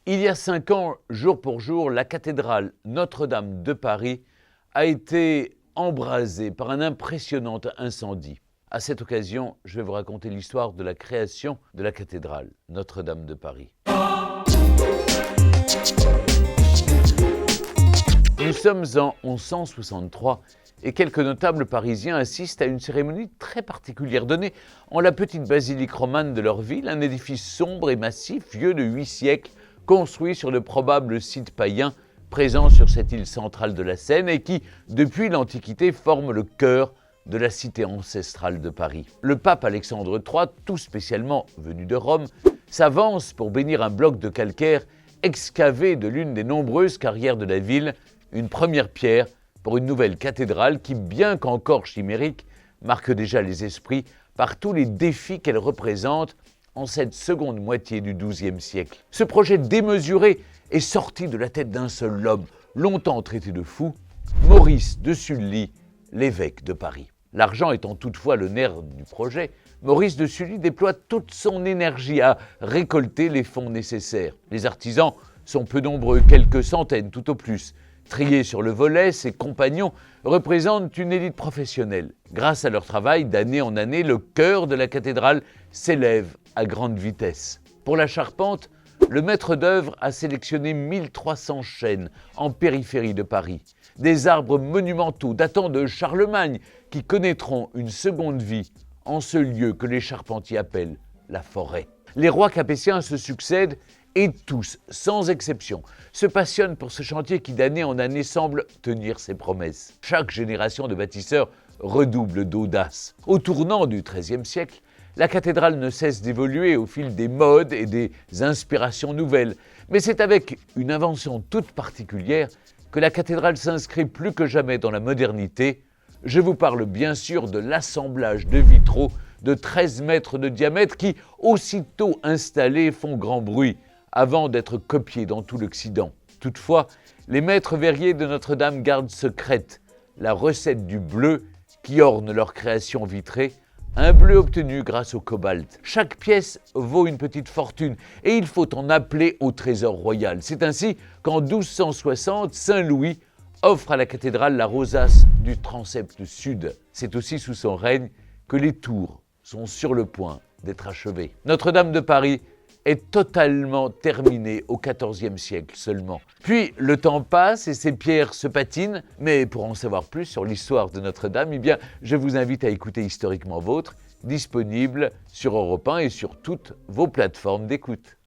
Il y a 5 ans, jour pour jour, la cathédrale Notre-Dame de Paris a été embrasée par un impressionnant incendie. À cette occasion, je vais vous raconter l'histoire de la création de la cathédrale Notre-Dame de Paris. Nous sommes en 1163 et quelques notables parisiens assistent à une cérémonie très particulière donnée en la petite basilique romane de leur ville, un édifice sombre et massif, vieux de 8 siècles, construit sur le probable site païen présent sur cette île centrale de la Seine et qui, depuis l'Antiquité, forme le cœur de la cité ancestrale de Paris. Le pape Alexandre III, tout spécialement venu de Rome, s'avance pour bénir un bloc de calcaire excavé de l'une des nombreuses carrières de la ville, une première pierre pour une nouvelle cathédrale qui, bien qu'encore chimérique, marque déjà les esprits par tous les défis qu'elle représente en cette seconde moitié du XIIe siècle. Ce projet démesuré est sorti de la tête d'un seul homme, longtemps traité de fou, Maurice de Sully, l'évêque de Paris. L'argent étant toutefois le nerf du projet, Maurice de Sully déploie toute son énergie à récolter les fonds nécessaires. Les artisans sont peu nombreux, quelques centaines tout au plus. Triés sur le volet, ses compagnons représentent une élite professionnelle. Grâce à leur travail, d'année en année, le chœur de la cathédrale s'élève à grande vitesse. Pour la charpente, le maître d'œuvre a sélectionné 1300 chênes en périphérie de Paris. Des arbres monumentaux datant de Charlemagne qui connaîtront une seconde vie en ce lieu que les charpentiers appellent la forêt. Les rois capétiens se succèdent et tous, sans exception, se passionnent pour ce chantier qui d'année en année semble tenir ses promesses. Chaque génération de bâtisseurs redouble d'audace. Au tournant du XIIIe siècle, la cathédrale ne cesse d'évoluer au fil des modes et des inspirations nouvelles. Mais c'est avec une invention toute particulière que la cathédrale s'inscrit plus que jamais dans la modernité. Je vous parle bien sûr de l'assemblage de vitraux de 13 mètres de diamètre qui, aussitôt installés, font grand bruit avant d'être copiés dans tout l'Occident. Toutefois, les maîtres verriers de Notre-Dame gardent secrète la recette du bleu qui orne leur création vitrée, un bleu obtenu grâce au cobalt. Chaque pièce vaut une petite fortune et il faut en appeler au trésor royal. C'est ainsi qu'en 1260, Saint-Louis offre à la cathédrale la rosace du transept sud. C'est aussi sous son règne que les tours sont sur le point d'être achevées. Notre-Dame de Paris est totalement terminée au XIVe siècle seulement. Puis le temps passe et ces pierres se patinent, mais pour en savoir plus sur l'histoire de Notre-Dame, je vous invite à écouter Historiquement Vôtre, disponible sur Europe 1 et sur toutes vos plateformes d'écoute.